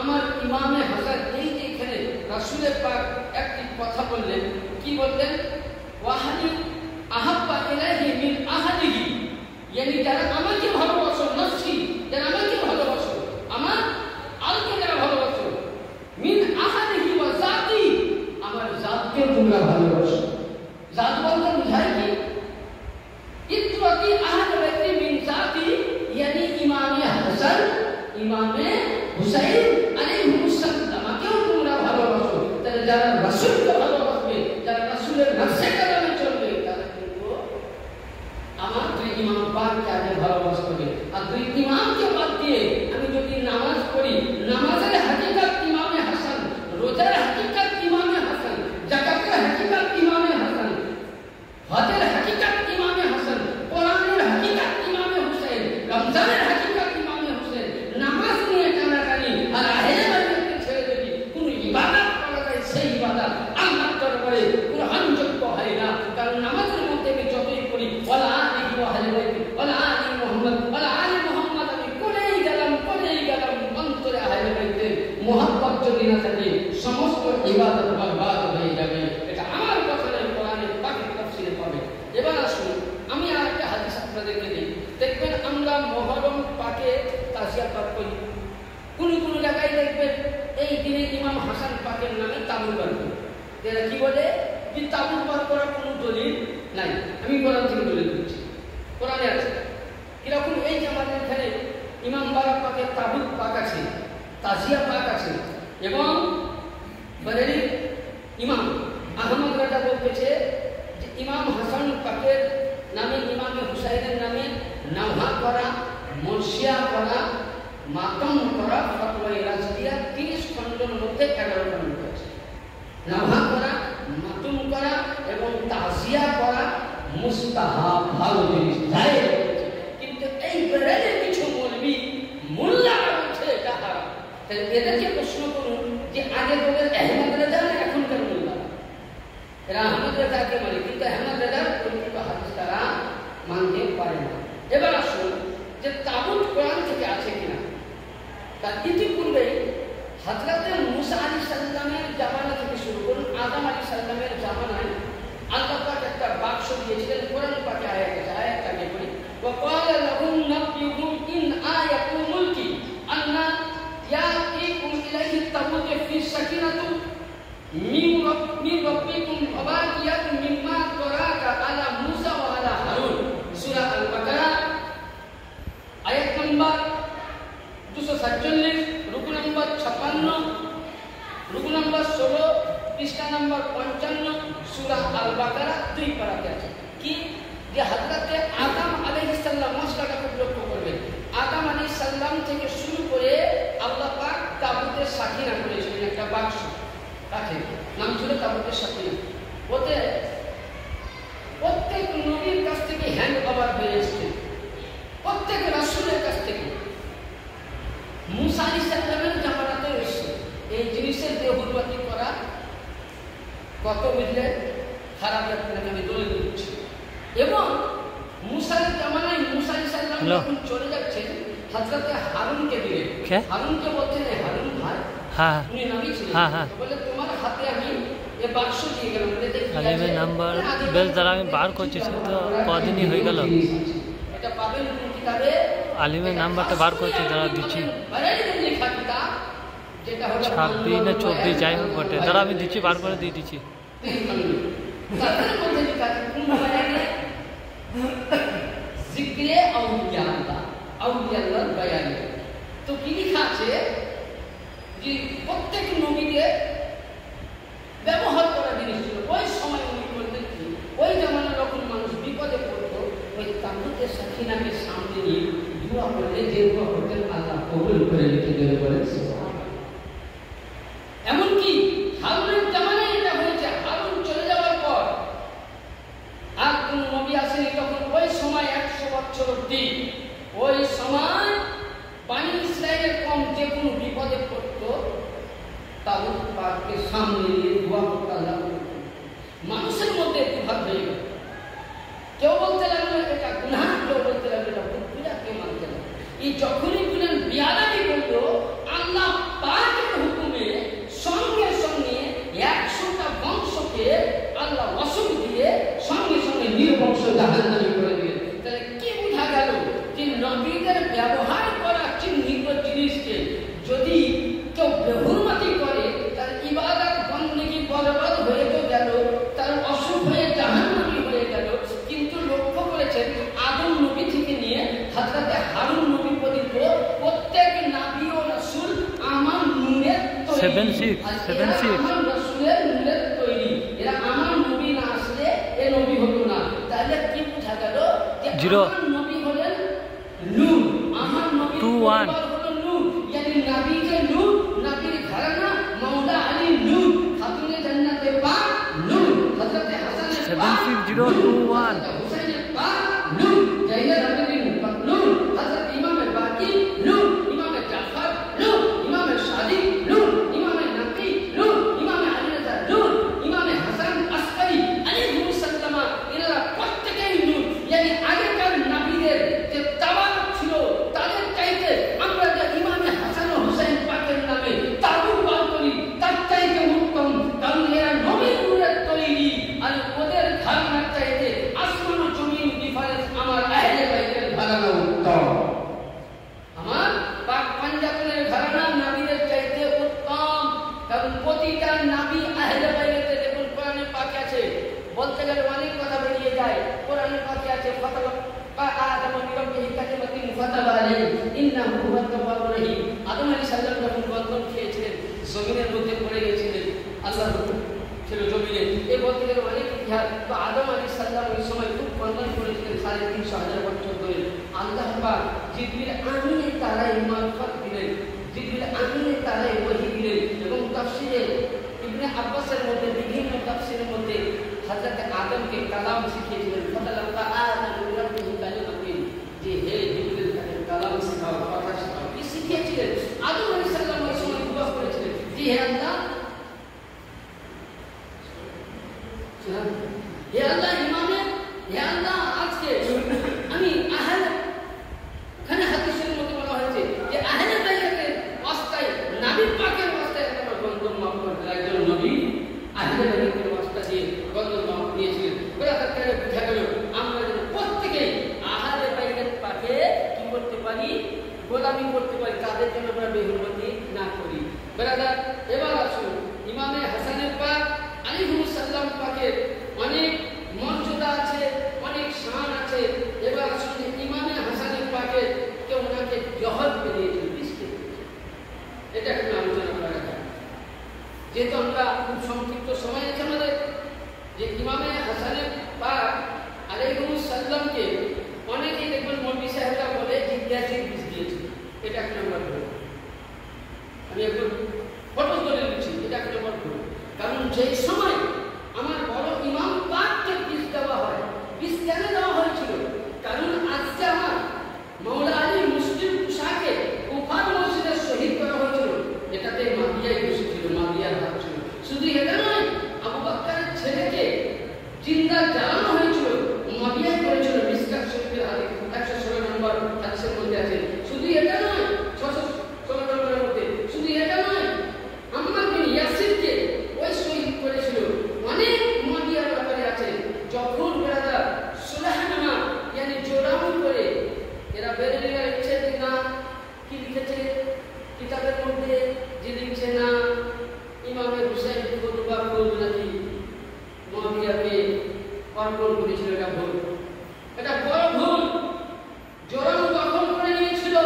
আমার ইমামে হাসান এই যে এখানে রাসূলের পাক একটি কথা বললেন, কি বললেন, ওয়াহাদি আহাব্বা ইলাইহি মিন আহলিহি, yani যারা আমাকে ভালোবাসো, নফসি যারা আমাকে ভালোবাসো, আমার আলকে যারা ভালোবাসো, মিন আহলিহি ওয়া যাতি, আমার জাতকে তোমরা ভালোবাসো। জাত বলতে বুঝায় কি, ইত্রাতি আহল বাইতি মিন যাতি, yani ইমামে হাসান, ইমামে হুসাইন আলাইহিস সালামকেও তোমরা ভালোবাসো। তাহলে যারা রাসূলকে ভালোবাসবে, যারা রাসূলের নকশে কদমে চলবে, তারা কিন্তু আমার দুই ইমাম পাককে আগে ভালোবাসবে। আর দুই ইমামকে বাদ দিয়ে আমি যদি নামাজ পড়ি, নামাজের হাকিকত ইমামে হাসান, রোজার হাকিকত ইমামে হাসান, যাকাতের হাকিকত ইমামে হাসান, হজের হাকিকত ইমামে হাসান, কোরআনের হাকিকত ইমামে হুসাইন, রমজানের হাকিকত ইমামে হুসাইন, নামাজ নিয়ে কানাকানি আর আহলে বাইতকে ছেড়ে যদি কোনো ইবাদত করা যায়, সেই ইবাদত আল্লাহর দরবারে গ্রহণযোগ্য হয় না। কারণ নামাজের মধ্যে আমি যতই করি ওয়ালা আলিহি ওয়া আহলে বাইত ওয়ালা আলি মুহাম্মদ ওয়ালা আলি মুহাম্মদ, আমি করেই গেলাম অন্তরে আহলে বাইতের মুহাব্বত যদি না থাকে সমস্ত ইবাদত বরবাদ হয়ে যাবে। এটা আমার কথা নয়, কোরআনের পাকের তাফসীরে পাবে। এবার আসুন আমি আরেকটা হাদিস আপনাদেরকে দিই, দেখবেন আমরা মুহররম পাকে তাজিয়া পাঠ করি, কোন কোন জায়গায় দেখবেন এই দিনে ইমাম হাসান পাকের নামে তাবু পাঠ করি। এরা কি বলে যে তাবু পাঠ করার কোনো দলিল নাই, আমি কোরআন থেকে দলিল দিচ্ছি, কোরআনে আছে কিরকম, এই যে আমাদের এখানে ইমাম বারাক পাকের তাবুক পাক আছে, তাজিয়া পাক আছে, এবং বরেলি ইমাম আহমদ রাজা বলতেছে যে ইমাম হাসান পাকের নামে, ইমামে হুসাইনের নামে নাওহা করা, মর্শিয়া করা, মাতম করা, ফতোয়ায়ে রাজদিয়া 30 খণ্ডের মধ্যে 11 খণ্ড আছে। নাওহা করা, মাতম করা এবং তাজিয়া করা মুস্তাহাব, ভালো জিনিস, জায়েজ। কিন্তু এই বরেলির কিছু তাহলে এদেরকে প্রশ্ন করুন যে আগে তোদের আহমদ রেজা না এখনকার মোল্লা? এরা আহমদ রেজাকে মানে, কিন্তু আহমদ রেজার পরিচিত হাদিস তারা মানতে পারে না। এবার আসুন যে তাবুত কোরআন থেকে আছে কিনা। তার ইতিপূর্বে হযরতে মুসা আলাইহিস সালামের জামানা থেকে শুরু করুন আদম আলাইহিস সালামের জামানায় আল্লাহ পাক একটা বাক্স দিয়েছিলেন। কোরআন পাকে আয়াতটা আগে পড়ি। ওয়া ক্বালা লাহুম নাবিয়ুহুম ইন আয়াতুল মুলকি আন্না ইয়াতিকুম ইলাইহি তাবুতু ফি সাকিনাতু মিন রাব্বিকুম ফাবাকিয়াতুম মিম্মা তারাকা আলা মুসা ওয়া আলা হারুন। সূরা আল-বাকারা আয়াত নম্বর 247, রুকু নম্বর 56, রুকু নম্বর 16, পৃষ্ঠা নম্বর 55, সূরা আল-বাকারা 2 পারাতে আছে। কি যে হযরতে আদম আলাইহিস সালাম মশলাটা খুব লক্ষ্য করবেন। আদম আলাইহিস সালাম থেকে শুরু করে আল্লাহ পাক তাবুতে সাকিনা করেছিলেন, একটা বাক্স কাঠের, নাম ছিল তাবুতে সাকিনা। ওতে প্রত্যেক নবীর কাছ থেকে হ্যান্ড ওভার হয়ে এসেছে, প্রত্যেক রাসূলের কাছ থেকে। মুসা আলাইহিস সালামের জামানাতে এসেছে। এই জিনিসের দেহরবাতি করা কত বুঝলে খারাপ আপনাকে আমি দলিল দিচ্ছি। এবং মুসার জামানায় মুসা আলাইহিস সালাম যখন চলে যাচ্ছেন হযরতে হারুনকে দিলেন। হারুনকে বলতেন হারুন ভাই, হ্যাঁ উনি নবী ছিলেন, বলে তোমার হাতে আমি এই বাক্স দিয়ে গেলাম। আলিমের নাম্বার বেল দ্বারা আমি বার করছি, তো কদিনই হয়ে গেল। এটা পাবেন কোন কিতাবে? আলিমের নাম্বারটা বার করছি, দ্বারা দিচ্ছি 26 না 24 যাই হোক বটে, দ্বারা আমি দিচ্ছি, বার করে দিয়ে দিচ্ছি। তো কি লেখা আছে যে প্রত্যেক নবীদের ব্যবহার করা জিনিস ছিল। ওই সময় উনি করতেন কি, ওই জামানায় যখন মানুষ বিপদে পড়তো ওই তাবুতে সাকিনাকে সামনে নিয়ে দোয়া করলে যে দোয়া করতেন আল্লাহ কবুল করে নিতে দেবে বলেন। এমনকি হারুনের জামানায় এটা হয়েছে। হারুন চলে যাওয়ার পর আর কোন নবী আসেনি তখন। ওই সময় 100 বছর অবধি ওই সময় বানি ইসরায়েলের কম যে কোনো বিপদে পড়তো তাবুত পাককে সামনে নিয়ে দোয়া করতে আল্লাহ। মানুষের মধ্যে বিভাগ হয়ে গেল। কেউ বলতে লাগলো এটা গুনাহ, কেউ বলতে লাগলো এটা পূজা, কেউ মানতে লাগলো। এই যখনই বলেন বিয়াদাবি করলো আল্লাহ পাকের হুকুমে সঙ্গে সঙ্গে 100টা বংশকে আল্লাহ অসুখ দিয়ে সঙ্গে সঙ্গে নির্বংশ জাহান্নামী করে দিলেন। তাহলে কি বোঝা গেল যে নবীদের ব্যবহার করা চিহ্নিত জিনিসকে যদি কেউ বেহুরমতি করে তার ইবাদত বন্দেগী বরবাদ হয়ে তো গেল, তার অসুখ হয়ে জাহান্নামী হয়ে গেল। কিন্তু লক্ষ্য করেছেন আদম নবী থেকে নিয়ে হযরতে হারুন নবী পর্যন্ত প্রত্যেক নবী ও রাসূল আমার নূরের তৈরি। 76 আমার রাসূলের নূরের তৈরি। এরা আমার নবী না আসলে এ নবী হতো না। তাহলে কি বোঝা গেল যে আমার নবী হলেন নূর, আমার নবী 21 হলো নূর, yani নবী যে নূর, নবীর ঘরানা মাওলা আলী নূর, খাতুনে জান্নাতে পাক নূর, হযরতে হাসানের পাক 76021 হুসাইনের পাক নূর, জাইনাল আবেদিন পাক নূর, হযরত ইমামে বাকি নূর, ইমামে জাফর নূর, ইমামে সাদিক নূর, ইমামে নবী নূর, ইমামে আলী রাজা নূর, ইমামে হাসান আসকারি আলাইহিস সালাম, এরা প্রত্যেকই নূর। yani আগেকার নবীদের যে তাওয়ারুক ছিল তাদের চাইতে আমরা যে ইমামে হাসান ও হুসাইন পাকের নামে তাবুক বার করি তার চাইতে উত্তম, কারণ এরা নবীর নূরের তৈরি। আর ওদের ধারণার চাইতে আসমান ও জমিন ডিফারেন্স। আমার আহলে বাইতের ধারণা উত্তম, আমার পাক পাঞ্জাবের ধারণা নবীদের চাইতে উত্তম, কারণ প্রতিটা নবী আহলে বাইতে দেখুন কোরআনে পাকে আছে। বলতে গেলে অনেক কথা বেরিয়ে যায়। কোরআনে পাকে আছে ফাতাবা আদম বিরব্বিহি কালিমাতিন ফাতাবা আলাইহি ইন্নাহু হুয়াত তাওয়াবুর রহিম। আদম আলাইহিস সালাম যখন বন্ধন খেয়েছিলেন জমিনের মধ্যে পড়ে গেছিলেন, আল্লাহর হুকুম ছিল জমিনে। এই বলতে গেলে অনেক ইতিহাস। তো আদম আলাইহিস সালাম ওই সময় খুব বন্ধন করেছিলেন 350,000 বছর ধরে। আল্লাহ পাক জিবরিল আমিনের তারাই মারফত দিলেন, জিবরিল আমিনের তারাই ওহী দিলেন। এবং তাফসীরে ইবনে আব্বাসের মধ্যে বিভিন্ন তাফসীরের মধ্যে হযরত আদমকে কালাম শিখিয়েছিলেন। ফাতালাক্কা আদম মিন রাব্বিহি কালিমাতিন, যে হে জিবরিল তাকে কালাম শেখাও, কথা শেখাও, কি শিখিয়েছিলেন। আদম আলাইহিস সালাম ওই গোলামি করতে পারি, তাদের জন্য আমরা বেহুরমতি না করি। ব্রাদার, এবার আসুন ইমামে হাসানের পাক আলাইহিস সালাম পাকের অনেক মর্যাদা আছে, অনেক শান আছে। এবার আসুন ইমামে হাসানের পাকের কেউ ওনাকে জহর পেরিয়েছিল, এটা একটু আলোচনা করা যায়। যেহেতু আমরা খুব সংক্ষিপ্ত সময় আছে আমাদের, যে ইমামে হাসানের পাক আলাইহিস সালামকে অনেকেই দেখবেন মৌলভী সাহেবরা বলে জিজ্ঞাসির বিষ দিয়েছিল, এটা এক নম্বর ভুল। আমি একটু ফটো তুলে দিচ্ছি, এটা এক নম্বর ভুল। কারণ যেই সময় আমার বড় ইমাম পাককে বিষ দেওয়া হয়, বিষ কেন দেওয়া হয়েছিল? কারণ আজকে আমার মৌলা আলী মুসলিম পোশাকে কুফার মসজিদে শহীদ করা হয়েছিল, এটাতে মাবিয়াই বসেছিল, মাবিয়ার হাত ছিল। শুধু এটা নয়, আবু বকরের ছেলেকে জিন্দা জ্বালানো হয়েছিল, মাবিয়াই করেছিল। মিসকাত শরীফের হাদিস 116 নম্বর হাদিসের মধ্যে আছে। শুধু এটা নয়, 616 নম্বরের মধ্যে শুধু এটা নয়, আম্মার বিন ইয়াসিরকে ওই শহীদ করেছিল। অনেক মাবিয়ার ব্যাপারে আছে। যখন ব্রাদার সুলাইমান yani জোরাম করে এরা বেরেলিয়া লিখছে না, কি লিখেছে কিতাবের মধ্যে, যে লিখছে না ইমামে হুসাইন খুতবা করল নাকি মুয়াবিয়াকে অর্পণ করেছিল, এটা ভুল, এটা বড় ভুল। জোরাম দখল করে নিয়েছিল।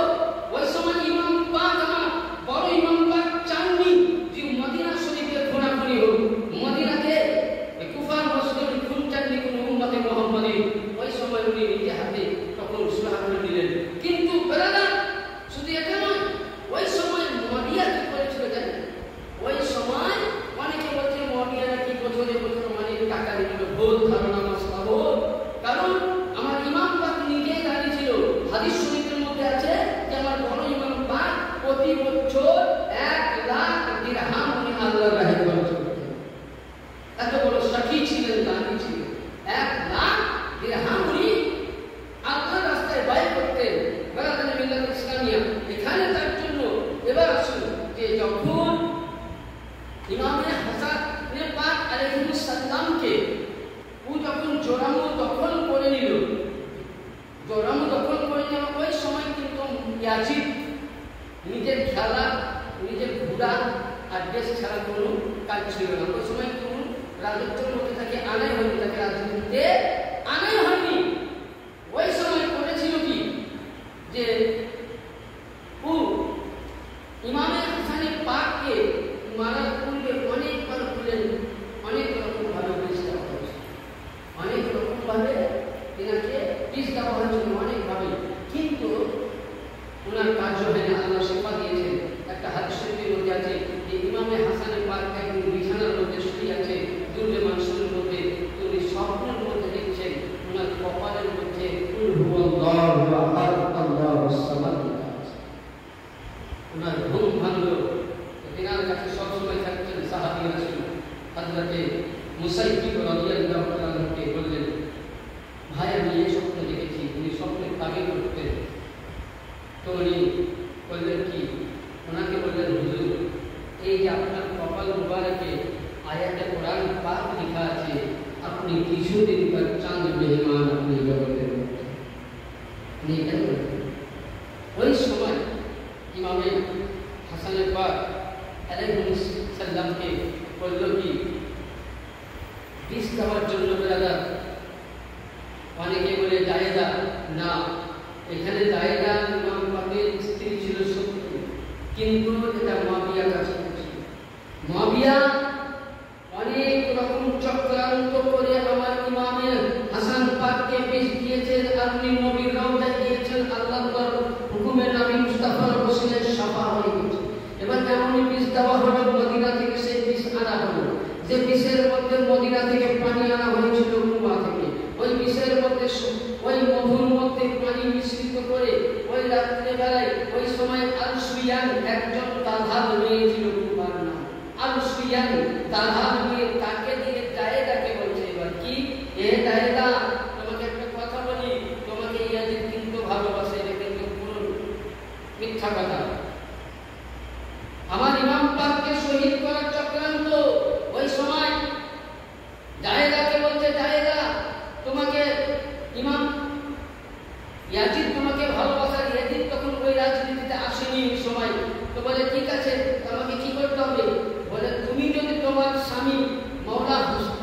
ওই সময় ইমাম পাক, আমার বড় ইমাম পাক চাননি যে মদিনা শরীফে খুনাখুনি হোক, মদিনাতে কুফার মসজিদে খুন চাননি কোন উম্মতে মুহাম্মাদী। ওই সময় উনি নিজে হাতে তখন সুরাহ করে দিলেন। কিন্তু ব্রাদার, শুধু এটা নয়, ওই সময় মুয়াবিয়া কি করেছিল জানেন? ওই সময় অনেকে বলছে মুয়াবিয়া নাকি বছরে বছর অনেক টাকা দিয়েছিল, ভুল ধারণা, মাসলা ভুল। কারণ আমার ইমাম পাক নিজেই দাঁড়িয়েছিল। হাদিস শরীফের মধ্যে আছে যে আমার বড় ইমাম পাক প্রতি বছর 1 লাখ দিরহাম উনি আল্লাহর রাহে খরচ করতেন। এত বড় সাক্ষী ছিলেন, দানি ছিলেন। 1 লাখ দিরহাম উনি আল্লাহর রাস্তায় ব্যয় করতেন। বারাকাতুল মিল্লাত ইসলামিয়া এখানে তার জন্য। এবার আসুন যে যখন ইমামে হাসানের পাক আলাইহিস সালামকে ও যখন জোরামু দখল করে নিল, জোরামু দখল করে নেওয়া, ওই সময় কিন্তু ইয়াজিদ নিজের খেলা, নিজের ঘোড়া আর দেশ ছাড়া কোনো কাজ ছিল না। ওই সময় কোন রাজত্বের মধ্যে তাকে আনাই হয়নি, তাকে রাজনীতিতে আনাই হয়নি। ওই সময় করেছিল কি যে ও ইমামে হাসানের পাককে মারার পূর্বে অনেকবার বললেন, অনেক রকম ভাবে বিষ দেওয়া হয়েছে, অনেক রকম ভাবে এনাকে বিষ দেওয়া হয়েছিল, অনেকভাবে। কিন্তু ওনার কাজ হয়নি, আল্লাহ শিফা দিয়েছেন। একটা হাদিস শরীফের মধ্যে আছে যে ইমামে হাসানের পাক একদিন বিছানার মধ্যে শুয়ে আছে, দুর্গে মানুষের মধ্যে, তিনি স্বপ্নের মধ্যে দেখছেন ওনার কপালের মধ্যে কুল হুয়াল্লাহু আহাদ আল্লাহুস সামাদ লেখা আছে। ওনার ঘুম ভাঙলো। তেনার কাছে সবসময় থাকতেন সাহাবী রাসূল হযরতে মুসাইয়িব রাদিয়াল্লাহু তাআলাকে বললেন, ভাই আমি এই স্বপ্ন দেখেছি। উনি স্বপ্নে তাবির করতেন। তো উনি বললেন কি, ওনাকে বললেন হুজুর, এই যে আপনার কপাল মুবারকে আয়াতে কোরআন পাক লেখা আছে, আপনি কিছুদিন পর চাঁদ মেহমান আপনি জগতের মধ্যে। উনি কেন বলতেন? ওই সময় ইমামে হাসানের পাক আলাইহিস সালামকে বলল কি বিষ দেওয়ার জন্য ব্রাদার। অনেকে বলে জায়েদা, না, এখানে জায়েদা ইমাম পাকের স্ত্রী ছিল সত্য, কিন্তু এটা মুয়াবিয়া কাজ করেছিল। মুয়াবিয়া অনেক রকম চক্রান্ত করে আমার ইমামে হাসান পাককে বিষ দিয়েছেন। আপনি নবীর রওজায় দিয়েছেন, আল্লাহর হুকুমে নবী মুস্তাফার ওসিলায় শাফা হয়ে গেছে। এবার যেমনই বিষ দেওয়া হলো, মদিনা থেকে সেই বিষ আনা হলো। যে বিষের মধ্যে মদিনা থেকে পানি আনা হয়েছিল কুয়া থেকে, ওই বিষের মধ্যে ওই মধুর মধ্যে পানি মিশ্রিত করে ওই রাত্রে বেলায় ওই সময় আল সুয়ান একজন তালহাদ রয়েছিল, কুয়ার নাম আল সুয়ান। তালহাদ নিয়ে তাকে দিয়ে জায়েদাকে বলছে, এবার কি এ জায়েদা, তোমাকে একটা কথা বলি, তোমাকে ইয়াজিদ কিন্তু ভালোবাসে, এটা কিন্তু পুরো মিথ্যা কথা। আমার ইমাম পাককে শহীদ করার চক্রান্ত। ওই সময় জায়েদাকে বলছে, জায়েদা তোমাকে ইমাম ইয়াজিদ তোমাকে ভালোবাসার। ইয়াজিদ তখন ওই রাজনীতি বলে ঠিক আছে, তোমাকে কি করতে হবে? বলে তুমি যদি তোমার স্বামী মওলা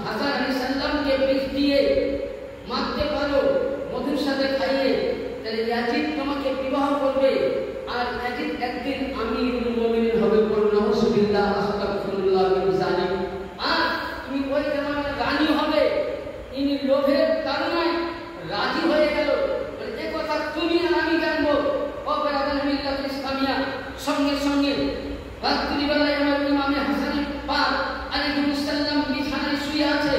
হাসান আলাইহিস সালামকে বিষ দিয়ে মারতে পারো, মধুর সাথে খাইয়ে, তাহলে ইয়াজিদ তোমাকে বিবাহ করবে, আর ইয়াজিদ একদিন আমিরুল মুমিনিন হবে। নাউযুবিল্লাহ, আস্তাগফিরুল্লাহ মিন যালিক। আর তুমি ওই জামানার রানী হবে। ইনি লোভের কারণে রাজি হয়ে গেল। বলে এই কথা তুমি আর আমি জানবো। ও বেরাদান মিল্লাত ইসলামিয়া, সঙ্গে সঙ্গে রাত্রিবেলায় আমার ইমামে হাসান পাক আলাইহিস সালাম বিছানায় শুয়ে আছে।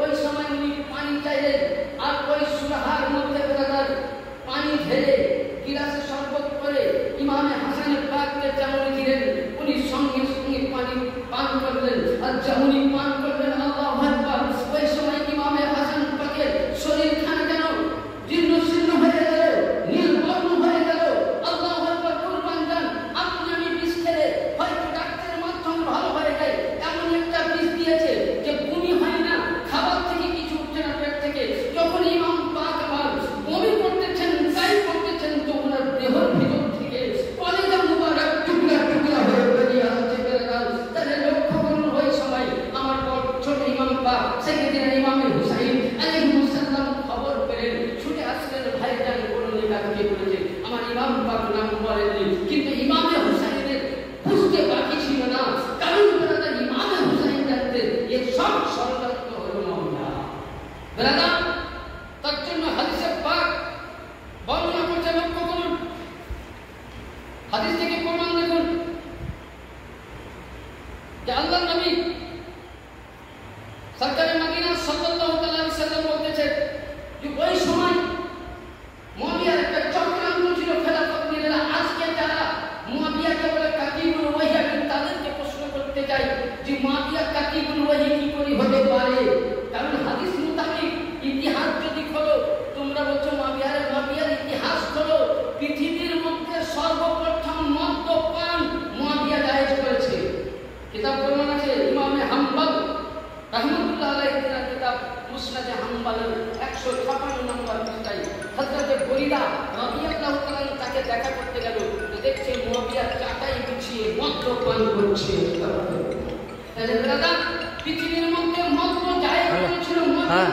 ওই সময় উনি পানি চাইলেন, আর ওই সুরাহার মধ্যে বেরাদার পানি ঢেলে গিলাসে শরবত করে ইমামে হাসান পাককে যেমন দিলেন, উনি সঙ্গে সঙ্গে পানি পান করলেন। আর যেমনই পান করলেন, আল্লাহু আকবার, ওই সময় ইমামে হাসান পাকের শরীরখানা যেন জীর্ণ শীর্ণ হয়ে গেল, নীলবর্ণ হয়ে গেল। আল্লাহু আকবার, কুরবান যান। আপনি আমি বিষ খেলে হয়তো ডাক্তারের মাধ্যমে ভালো হয়ে যায়, এমন একটা বিষ দিয়েছে যে বমি হয় না, খাবার থেকে কিছু উঠছে না পেট থেকে। যখন ইমাম পাক আমার বমি করতেছেন, গাই করতেছেন, তো ওনার দেহের ভিতর থেকে কলেজা মুবারক টুকরা টুকরা হয়ে বেরিয়ে আসছে। তাহলে লক্ষ্য করুন, ওই সময় আমার ছোট ইমাম পাক সেকেন্ডারি ইমামে হুসাইন আলাইহিস সালাম খবর পেলেন, ছুটে আসলেন, ভাইজান বলুন এটা কে করেছে? আমার ইমাম পাক নাম বলেননি, কিন্তু ইমামে হুসাইনের বুঝতে বাকি ছিল না, কারণ ব্রাদার ইমামে হুসাইন জানতেন এর সব ষড়যন্ত্র হলো মামলা। ব্রাদার তার জন্য হাদিসে পাক বর্ণনা করতে লক্ষ্য করুন, হাদিস থেকে প্রমাণ দেখুন যে আল্লাহ নবী সরকারে মদিনা সাল্লাল্লাহু আলাইহি সাল্লাম বলতেছেন যে ওই সময় মুয়াবিয়ার একটা চক্রান্ত ছিল খেলাফত নিয়ে। আজকে যারা মুয়াবিয়াকে বলে কাতিবুল ওয়াহি, তাদেরকে প্রশ্ন করতে চাই যে মুয়াবিয়া কাতিবুল ওয়াহি কি করে হতে পারে? কারণ হাদিস মোতাবেক ইতিহাস যদি খোলো, তোমরা বলছো মুয়াবিয়ার ইতিহাস খোলো, পৃথিবীর মধ্যে সর্বপ্রথম মদ্যপান মুয়াবিয়া জায়েজ করেছে। কিতাব প্রমাণ আছে, ইমামে হাম্বল রাহমাতুল্লাহ আলাইহি এর কিতাব মুসনাদে হাম্বলের 156 নম্বর পৃষ্ঠায় হযরতে বরিদা রাদিয়াল্লাহু তাআলা তাকে দেখা করতে গেল, তো দেখছে মুয়াবিয়া চাটাই বিছিয়ে মদ্যপান করছে। তাহলে ব্রাদার পৃথিবীর মধ্যে মদ্য জায়েজ করেছিল মুয়াবিয়া,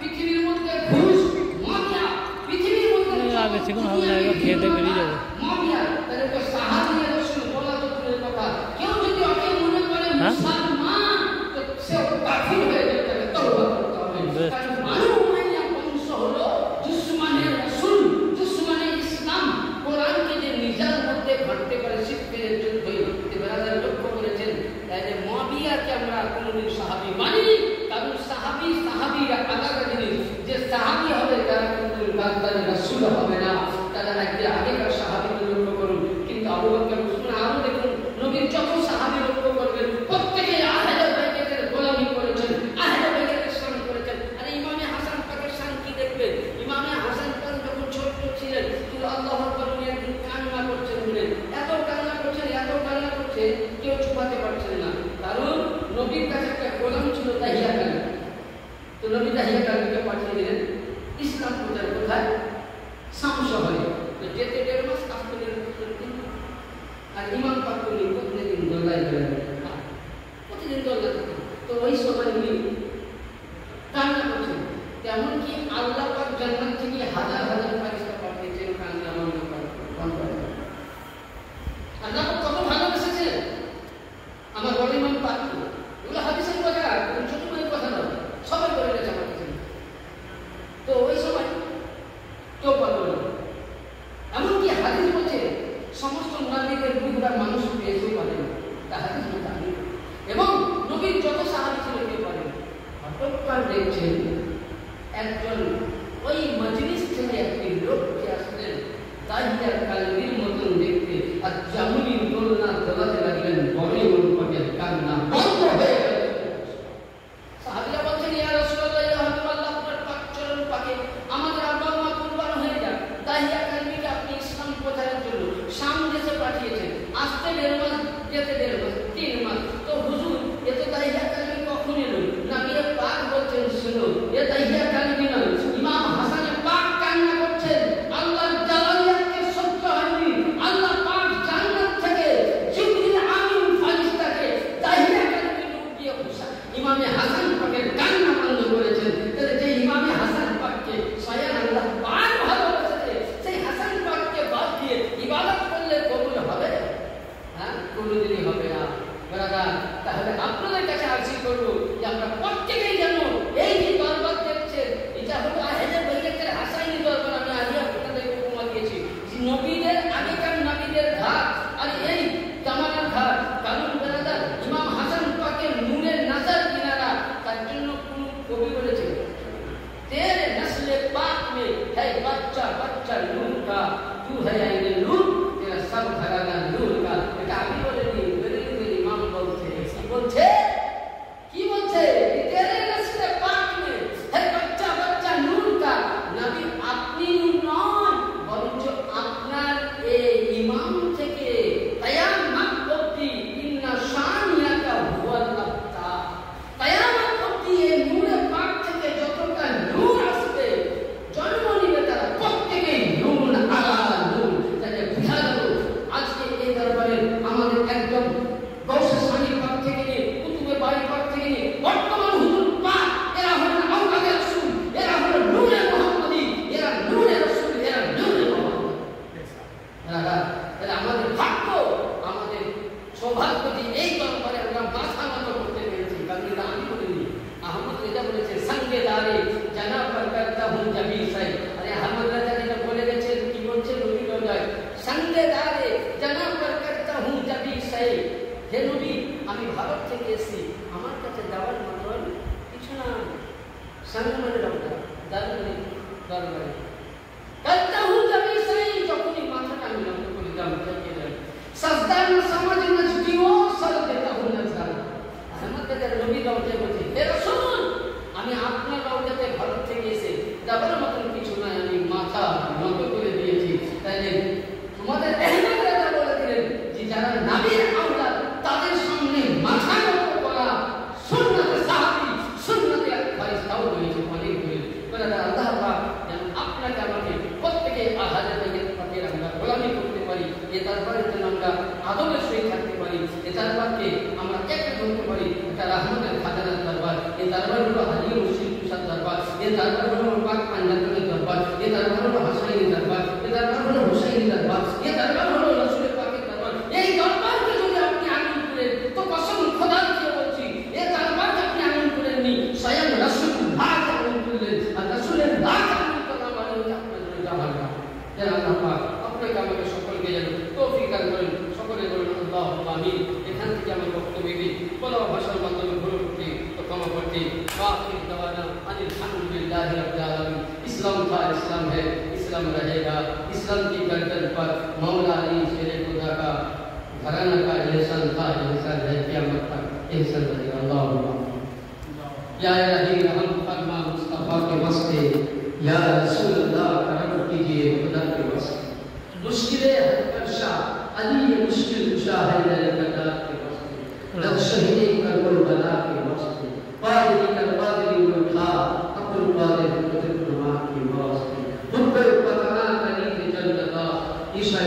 পৃথিবীর মধ্যে ঘুষ মুয়াবিয়া, পৃথিবীর মধ্যে আগে সেগুন হবে না, খেতে বেরিয়ে যাবো মুয়াবিয়া। তাহলে তো সাহাবী রাসূল বলা তো দূরের কথা, কেউ যদি ওকে মনে করে মুসলমান, তো সে কাফির হয়ে যাবে, তাকে তওবা করতে হবে। কারণ বানু উমাইয়া বংশ হলো দুশমনে রাসূল, দুশমনে ইসলাম। কোরআনকে যে নিজের মধ্যে ঘটতে পারে শিখতে যুদ্ধ হইতে ব্রাদার লক্ষ্য করেছেন। তাহলে মুয়াবিয়াকে আমরা কোনদিন সাহাবী মানিনি, কারণ সাহাবীরা আলাদা জিনিস। যে সাহাবী হবে তারা কোনদিন গাদ্দার রাসূল হবে না, তারা আগেকার সাহাবীদের লক্ষ্য করুন। কিন্তু আবু বকর উসমান আরো দেখুন, নবীর যত সাহাবী লক্ষ্য করবেন প্রত্যেকে আহলে বাইতের গোলামি করেছেন, আহলে বাইতের শান করেছেন। আর ইমামে হাসান পাকের শান কি দেখবেন? ইমামে হাসান পাক যখন ছোট ছিলেন, কিন্তু আল্লাহু আকবার উনি একদিন কান্না করছেন, বলেন এত কান্না করছেন, কেউ ছুপাতে পারছেন না। কারণ নবীর কাছে একটা গোলাম ছিল দাহিয়া কালী। তো নবী দাহিয়া কালীকে পাঠিয়ে দিলেন ইসলাম প্রচার কোথায়? শাম শহরে। তো যেতে 1.5 মাস, আসতে 1.5 দিন। আর ইমাম পাক উনি প্রতিদিন দোলায় বেড়াতেন, প্রতিদিন দোলা থাকতেন। তো ওই সময় উনি কান্না করছেন, এমনকি আল্লাহ পাক জান্নাত থেকে হাজার হাজার ফেরেশতা পাঠিয়েছেন কান্না বন্ধ করে। আল্লাহ কত ভালোবেসেছে আমার বড় ইমাম পাক। এগুলো হাদিসের কথা, ছোট করে কথা নয়, সবাই বলে গেছে আমার কাছে। তো ওই সময় কেউ পারল না। এমনকি হাদিস বলছে সমস্ত মুনাফিকের বুঝরা মানুষ পেয়েছেও পারে না, তা হাদিস মোতাবেক। এবং নবীর যত সাহাবী ছিল কেউ পারে না। হঠাৎ দেখছেন একজন ওই মজলিস থেকে একটি লোককে আসলেন, দাহিয়া কালবির মতন দেখতে, আর যেমনই দোলনা দোলাতে লাগলেন, বড় ইমাম পাকের কান্না বন্ধ হয়ে গেল। সাহাবীরা বলছেন, ইয়া রাসূলুল্লাহ, ইয়া হাবিবাল্লাহ, আপনার পাক চরণ পাকে আমাদের আব্বা মা কুরবান হয়ে যান। দাহিয়া কালবিকে আপনি ইসলাম প্রচারের জন্য শাম দেশে পাঠিয়েছেন, আসতে 1.5 মাস, যেতে 1.5 মাস, 3 মাস। তো হুজুর, এ তো দাহিয়া কালবি কখন এলো? নবী পাক বলছেন, শুনো, এ দাহিয়া কালবি নয়, থেকে এসেছি, আমার কাছে যাওয়ার মতন কিছু না। সামনে রওনা দারবারে দরবারে करता हूँ जब सही যখনই মাথাটা আমি নত করে দাম থেকে যাই সাজদা না সমাজ নজদিও সর দেতা हूँ नजर আহমদ কে নবী রওজে বলছে হে রাসূল আমি আপনার রওজাতে ভারত থেকে এসে যাবার মতন কিছু না, আমি মাথা নত করে দিয়েছি। তাইলে তোমাদের আহমদ রাজা বলে দিলেন যে যারা নবীর আওলাদ তাদের সামনে মাথা নত করা সুন্নতে সাহাবী সুন্নতে ফারিস্তাও রয়েছে অনেক বলে বলে আল্লাহ পাক যেন আপনাকে আমাকে প্রত্যেকে হাজার পাকের আমরা গোলামি করতে পারি, এ দরবারের জন্য আমরা আদবের সহিত থাকতে পারি, এ দরবারকে আমরা একটু ধরতে পারি। এটা রহমতের খাজানার দরবার, এ দরবার হলো আলী মুর্শিদ কুশার দরবার, এ দরবার হলো পাক পাঞ্জাবের দরবার, এ দরবার হলো হাসাইনি দরবার, এ দরবার হলো হুসাইনি দরবার, এ দরবার হলো রাসূলের পাকের দরবার। এই দরবারকে যদি আপনি আমিন করেন তো কসম খোদার দিয়ে বলছি এ দরবারকে আপনি আমিন করেননি, স্বয়ং রাসূলুল্লাহ আমিন করলেন। আর রাসূলের লাখ আমিন করা মানে হচ্ছে আপনার জন্য জাহান্নাম। যেন আল্লাহ পাক আপনাকে আমাকে সকলকে যেন তৌফিক দান করেন। সকলে বলুন আল্লাহুম্মা আমিন। এখান থেকে আমার বক্তব্যকে কোনো ভাষার মাধ্যমে ভুল করতে তো ক্ষমা করতে আখির দাওয়ানা আনিল হামদুলিল্লাহি রাব্বিল আলামিন। इस्लाम था, इस्लाम है, इस्लाम रहेगा। इस्लाम की गर्दन पर मौला अली शेरे खुदा का घराना का एहसान था, एहसान है, क़यामत तक एहसान रहेगा। अल्लाहुम्मा या इलाही रहम फरमा मुस्तफा के वास्ते, या रसूल अल्लाह करम कीजिए खुदा के वास्ते। मुश्किलें हद कर शाह अली ये मुश्किल कुशा है मेरे कदा के वास्ते, लग शहीदे करबल बला के वास्ते, पादरी कर पादरी उठा अकुल पादरी कुतुब नमा के वास्ते, खुद पे पतना करी के जन्नता ईशा